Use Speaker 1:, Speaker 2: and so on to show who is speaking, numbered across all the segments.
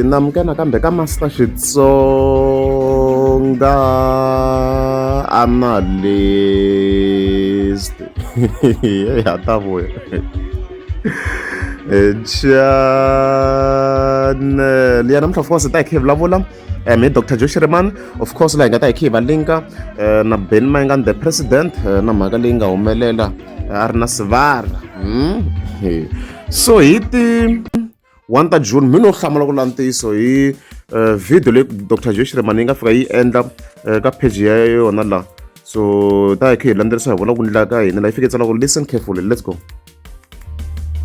Speaker 1: Namukela kambe ka Master Xitsonga analyst. Hey, ta vuya. Channel ya namuntlha of course ta hi khe hi vulavula mi Dr. Joe Shirimani, of course laha hi nga ta hi khe hi va linka na Benny Mayengani the president na mhaka leyi nga humelela a ri na Sivara. So hi ti 1 ta June mi no hlamula ku lana ntiyiso hi video leyi Dr. Joe Shirimani yi nga fika yi endla ka page ya yona laha. So ta hi khe hi landzelerisa hi vona ku ndlela ka hina laha yi fike tsala ku listen carefully, let's go.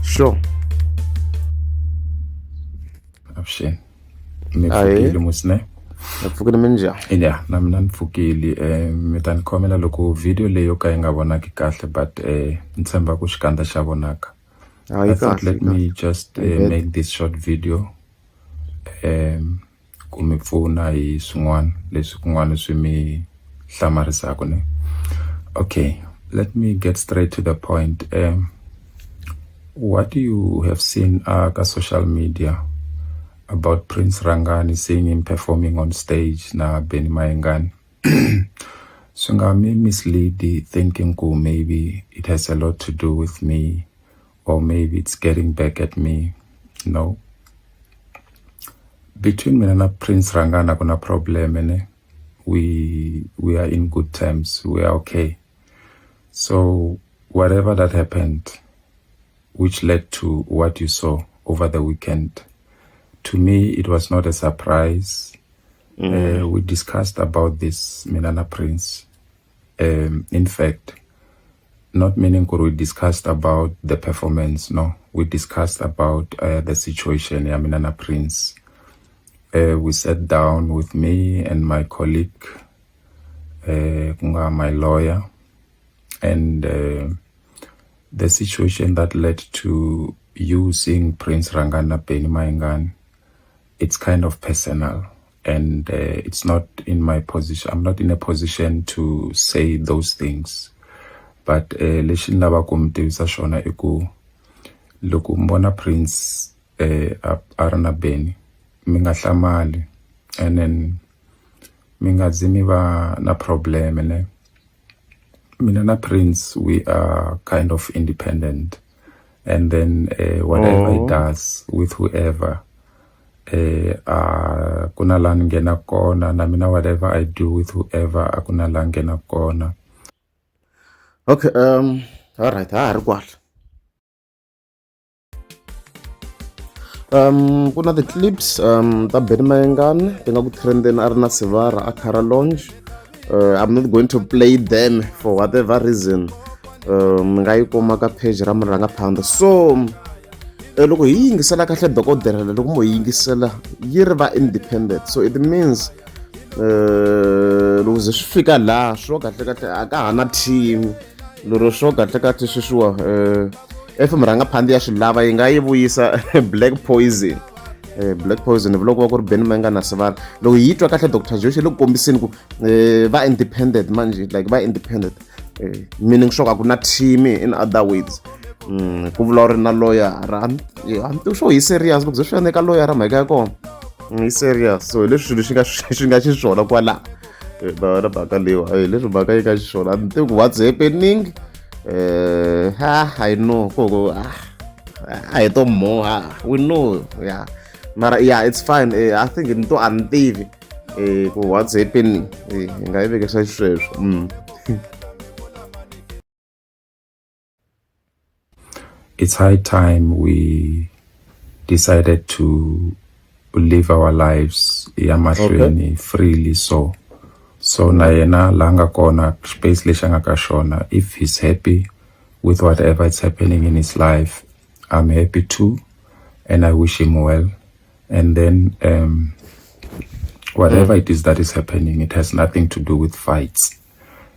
Speaker 1: Sure.
Speaker 2: Avuxeni. Mi pfukile musine?
Speaker 1: Pfukile minjhani?
Speaker 2: Ya, na mina ni pfukile. Mi ta ni khomela loko video leyi yo ka yi nga vonaki kahle but ni tshemba ku xikandza xa vonaka. I thought let me just make this short video ku mi pfuna hi swin'wana leswi kun'wana swi mi hlamarisaka ne. Okay, let me get straight to the point. What you have seen ka social media about Prince Rangani, seeing him performing on stage na Benny Mayengani, so me mislead the thinking maybe it has a lot to do with me, or maybe it's getting back at me. No. Between me and Prince Rangani, kuna problem, ne? We are in good terms. We are okay. So whatever that happened, which led to what you saw over the weekend, to me, it was not a surprise. We discussed about this, Minana Prince. In fact, not meaning we discussed about the performance, no. We discussed about the situation, Minana Prince. We sat down with me and my colleague, my lawyer, and the situation that led to you seeing Prince Rangani Benny Mayengani, it's kind of personal, and it's not in my position. I'm not in a position to say those things. But leshin lava kumtivisa shona iku loko mbona Prince arana Benny minga hlamali, and then minga zimi va na problem ne. Mina na Prince, we are kind of independent, and then whatever he does with whoever, kuna la ngena kona, na mina whatever I do with whoever, akuna la ngena kona.
Speaker 1: Okay, all right, kuna the clips ta Benny Mayengani ti nga ku trendeni a ri na Sivara a Cara Lounge. I'm not going to play them for whatever reason. Mi nga yi kuma ka page ra Murangaphandle. So loko hi yingisela kahle dokodela loko mo yingisela yi ri va independent, so it means loko ze swi fika laha swo kahle kahle a ka hana team lero swo kahle kahle sweswiwa if Murangaphandle ya swi lava yi nga yi vuyisa Black Poison. Black Poison loko va ku ri Benny Mayengani na Sivara loko yi twa kahle Dr. Joe loko kombiseni ku va independent manje, like va independent, meaning swo ka ku na team in other ways. Ku vula ri na lawyer anti swo hi serious loko ze swi endeka lawyer ra mhaka ya kona hi serious. So leswi swilo swi nga xiswona kwala na baka lewa leswi baka yi ka xiswona anti ku what's happening. I know I don't know, we know, yeah. Mara yeah, it's fine. I think into antivi what's happening nga yi vekisa sweswo.
Speaker 2: It's high time we decided to live our lives mahlweni freely. So na yena langa kona space leswi nga ka shona, if he's happy with whatever is happening in his life, I'm happy too, and I wish him well. And then whatever it is that is happening, it has nothing to do with fights.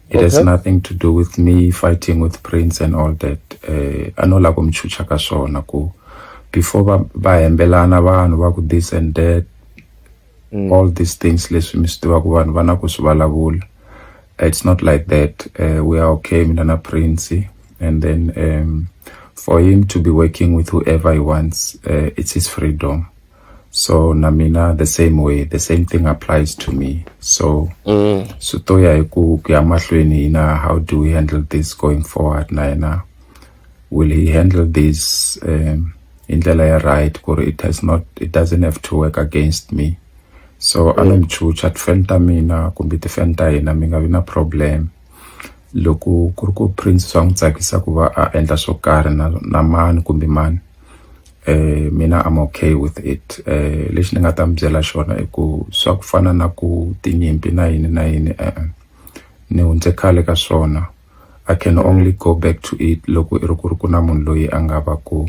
Speaker 2: It has nothing to do with me fighting with Prince and all that. Anola kumchucha ka swona ku before ba hembelana vanhu va ku this and that, all these things leswi mi swi tiva ku vanhu vana ku swi vulavula. It's not like that. We are okay, mina na Prince, and then for him to be working with whoever he wants, it's his freedom. So namina the same way, the same thing applies to me. So so toya ku ya mahlweni na, how do we handle this going forward na? Will he handle this in the right, or it doesn't have to work against me? So anomchucha tfenta mina kumbe tifenta yena mi nga vi na problem. Loko ku ri ku prince swa n'wi tsakisa ku va a endla swo karhi na mani kumbe mani, mina I'm okay with it. Lexi ni nga ta mi byela xona i ku swa ku fana na ku tinyimpi na yini ni hundze khale ka swona. I can only go back to it loko i ri ku ri ku na munhu loyi a nga va ku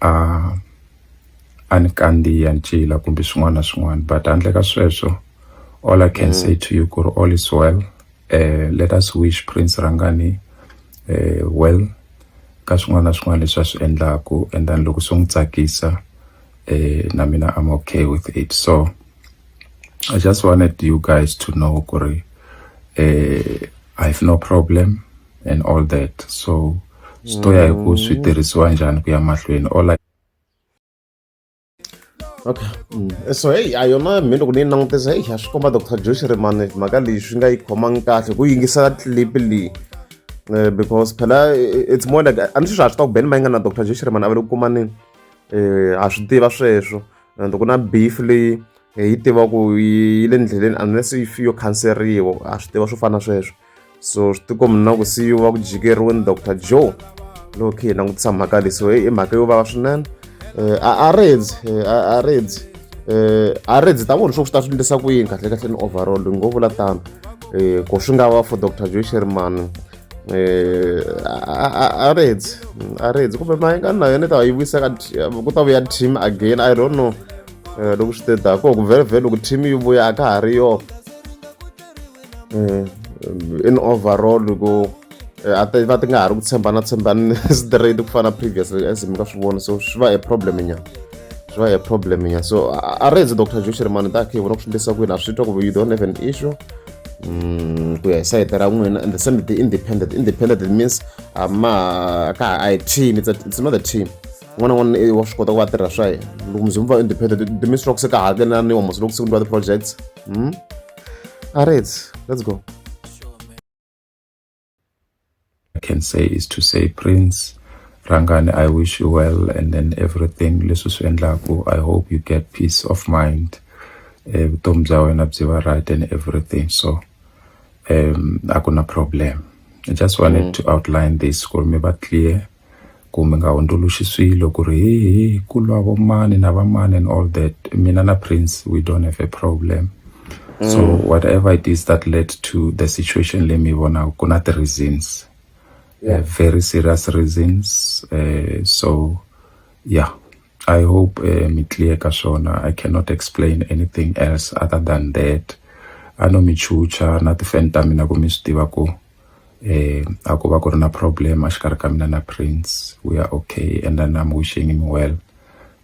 Speaker 2: a ni kandziya ncila kumbe swin'wana na swin'wana. But handle ka sweswo, all I can say to you ku ri all is well. Let us wish Prince Rangani well ka swin'wana na swin'wana leswi a swi endlaku, and then loko swi n'wi tsakisa na mina I'm okay with it. So I just wanted you guys to know ku ri I have no problem and all that. So stoya hi ku swi tirhisiwa njhani ku ya mahlweni. All I
Speaker 1: Okay. So hey, a yona mi loko ni langutisa hey a swi komba Dr. Joyce Rimane mhaka leyi swi nga yi khomangi kahle ku yingisela clip leyi, because phela it's more like a ni swi swi ta ku beni ma yi nga na Dr. Joyce Rimane a va le ku kumanini, a swi tiva sweswo, and ku na beef leyi yi tiva ku yi le ndleleni unless if yo khanseriwa, a swi tiva swo fana sweswo. So swi tikombi na ku siyiwa ku jikeriweni Dr. Joe loko hi langutisa mhaka leyi. So i mhaka yo vava swinene. A redzi ta vona swo swi ta swi endlisa ku yini kahle kahle ni overall ngo vula tano, ku swi nga va for Dr. Joyce Rimane. A redzi kumbe mahingani na yona ta yi vuyisa ku ta vuya team again, I don't know. Loko swi teta ko ku vhele loko team yi vuya a ka ha ri yo in overall loko va ti nga ha ri ku tshembana straight ku fana previous as mi nga swi vona. So swi va a problem nya, so a redzi Dr. Joyce Rimane ta khe vona ku swi endlisa ku yini a swi twa ku you don't have an issue ku ya hi sayiti ra n'wina, and the same the independent it means ka a team, it's not a team. N'wana wa swi kota ku va tirha swa yena. Loko muzimba va independent it means loko se ka hakelaniwa mos loko se ku endliwa ti-projects. A redzi, let's go.
Speaker 2: can say is to say, Prince Rangani, I wish you well, and then everything leswi swi endlaku, I hope you get peace of mind, vutomi bya wena byi va right and everything. So a ku na problem. I just wanted to outline this ku mi va clear, ku mi nga hunduluxi swilo ku ri hi ku lwa vo mani na va mani and all that. Mina na Prince, we don't have a problem. So whatever it is that led to the situation le mi vona ku na the reasons, very serious reasons. So yeah, I hope mi clear ka swona. I cannot explain anything else other than that. I know mi chucha na tifenta mina ku mi swi tiva ku a ku va ku ri na problem exikarhi ka mina na Prince. We are okay, and then I'm wishing him well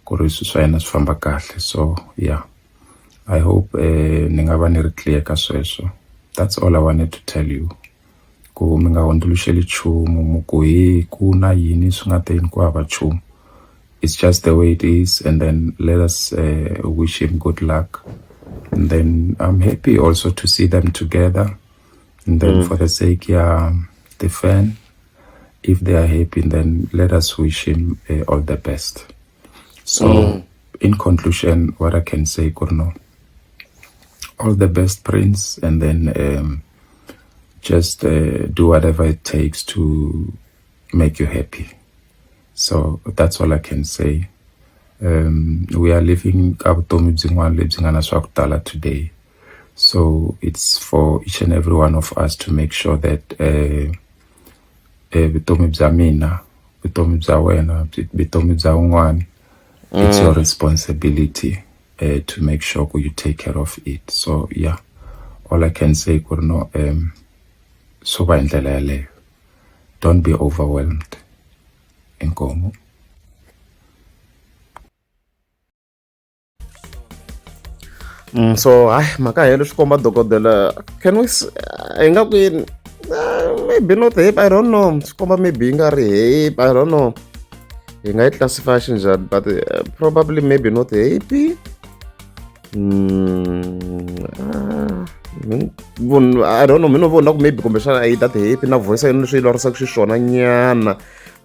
Speaker 2: ku ri swilo swa yena swi famba kahle. So yeah, I hope ni nga va ni ri clear ka sweswo. That's all I wanted to tell you. Ku mi nga hunduluxeli chumu mu ku hi ku na yini swi nga ta yini ku hava chumu. It's just the way it is, and then let us wish him good luck. And then I'm happy also to see them together. And then for the sake the fan, if they are happy, then let us wish him all the best. So in conclusion, what I can say, Kurno, all the best, Prince, and then just do whatever it takes to make you happy. So that's all I can say. We are living today. So it's for each and every one of us to make sure that it's your responsibility to make sure you take care of it. So yeah, all I can say, don't be overwhelmed. Enkomo.
Speaker 1: So mhaka helo swi komba dokodela, can we ingaku maybe not hip, I don't know, swi komba maybe yi nga ri hip, I don't know. hi nga yi classify xinjhani, but probably maybe not happy. I don't know, mina vona ku maybe kumbexana a yi that happy, na voice ya yona leswi yi lorisaku xiswona nyana,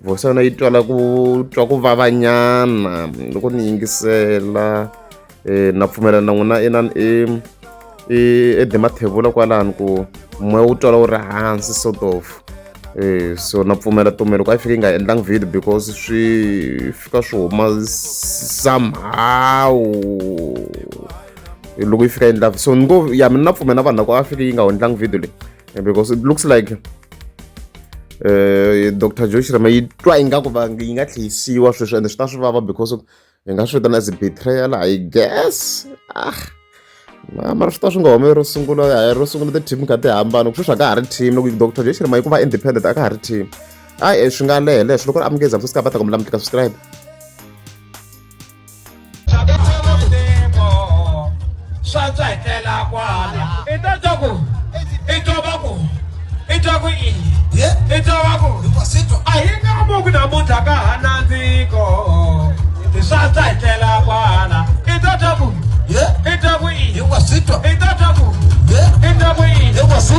Speaker 1: voice ya yona yi twala ku twa ku vava nyana loko ni yingisela. Na pfumela na n'wina inani edemathebula kwalani ku moya wu twala wu ri hansi sort of. So na pfumela Tumelo loko a fika yi nga endlangi video because swi fika swi huma somehow loko yi fika endla. So ni ngo ya mina na pfumela vanhu loko a fika yi nga endlangi video leyi, because it looks like Dr. Joy Shirama yi twa ingaku yi nga tlhiyisiwa sweswo, ende swi ta swi vava because yi nga swi vitana as a betrayal, I guess. Mara swi ta swi nga humi ro sungula ti-team kha ti hambana ku sweswi a ka ha ri team. Loko Dr. Joy Shirama yi ku va independent a ka ha ri team. Swi nga lehe leswi loko ri amukeza msisi ka bata kumbe lamtlika subscribe.
Speaker 3: It was